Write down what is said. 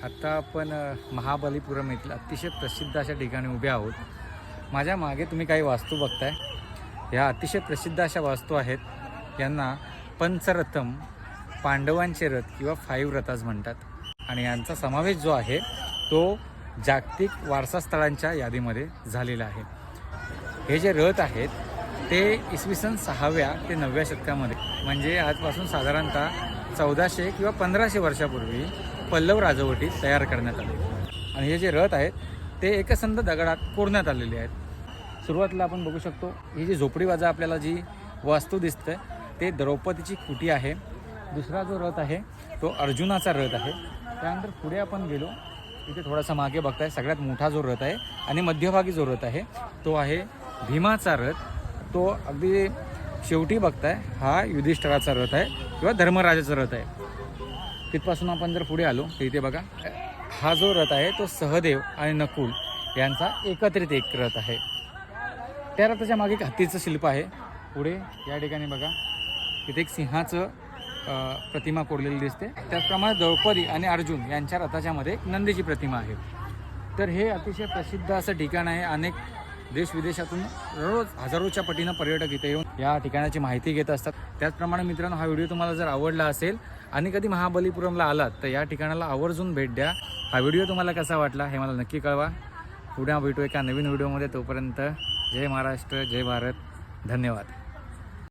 आता आपण महाबलीपुरम येथील अतिशय प्रसिद्ध अशा ठिकाणी उभे आहोत. माझ्या मागे तुम्ही काही वास्तू बघताय. ह्या अतिशय प्रसिद्ध अशा वास्तू आहेत. यांना पंचरथम, पांडवांचे रथ किंवा 5 रथास म्हणतात. आणि यांचा समावेश जो आहे तो जागतिक वारसा स्थळांच्या यादीमध्ये झालेला आहे. हे जे रथ आहेत ते इसवी सन 6व्या ते 9व्या शतकामध्ये, म्हणजे आजपासून साधारणतः 1400 किंवा 1500 वर्षापूर्वी पल्लव राजवटीत तयार करण्यात आले. आणि हे जे रथ आहेत ते एकसंध दगडात कोरण्यात आलेले आहेत. सुरुवातीला आपण बघू शकतो ही जी झोपडीवाजा आपल्याला जी वास्तू दिसते ते द्रौपदीची कुटी आहे. दुसरा जो रथ आहे तो अर्जुनाचा रथ आहे. त्यानंतर पुढे आपण गेलो, इथे थोडासा मागे बघताय सगळ्यात मोठा जो रथ आहे आणि मध्यभागी जो रथ आहे तो आहे भीमाचा रथ. तो अगदी शेवटी बघताय हा युधिष्ठिराचा रथ आहे किंवा धर्मराजाचा रथ आहे. तिथपासून आपण जर पुढे आलो तर इथे बघा हा जो रथ आहे तो सहदेव आणि नकुल यांचा एकत्रित एक रथ आहे. त्या रथाच्या मागे एक हत्तीचं शिल्प आहे. पुढे या ठिकाणी बघा तिथे एक सिंहाचं प्रतिमा कोरलेली दिसते. त्याचप्रमाणे द्रौपदी आणि अर्जुन यांच्या रथाच्या मध्ये एक नंदीची प्रतिमा आहे. तर हे अतिशय प्रसिद्ध असं ठिकाण आहे. अनेक देशविदेशातून रोज हजारोच्या पटीनं पर्यटक इथे येऊन या ठिकाणाची माहिती घेत असतात. त्याचप्रमाणे मित्रांनो, हा व्हिडिओ तुम्हाला जर आवडला असेल आणि कधी महाबलीपुरमला आलात तर या ठिकाणाला आवर्जून भेट द्या. हा व्हिडिओ तुम्हाला कसा वाटला हे मला नक्की कळवा. पुढे भेटू एका नवीन व्हिडिओमध्ये. तोपर्यंत जय महाराष्ट्र, जय भारत, धन्यवाद.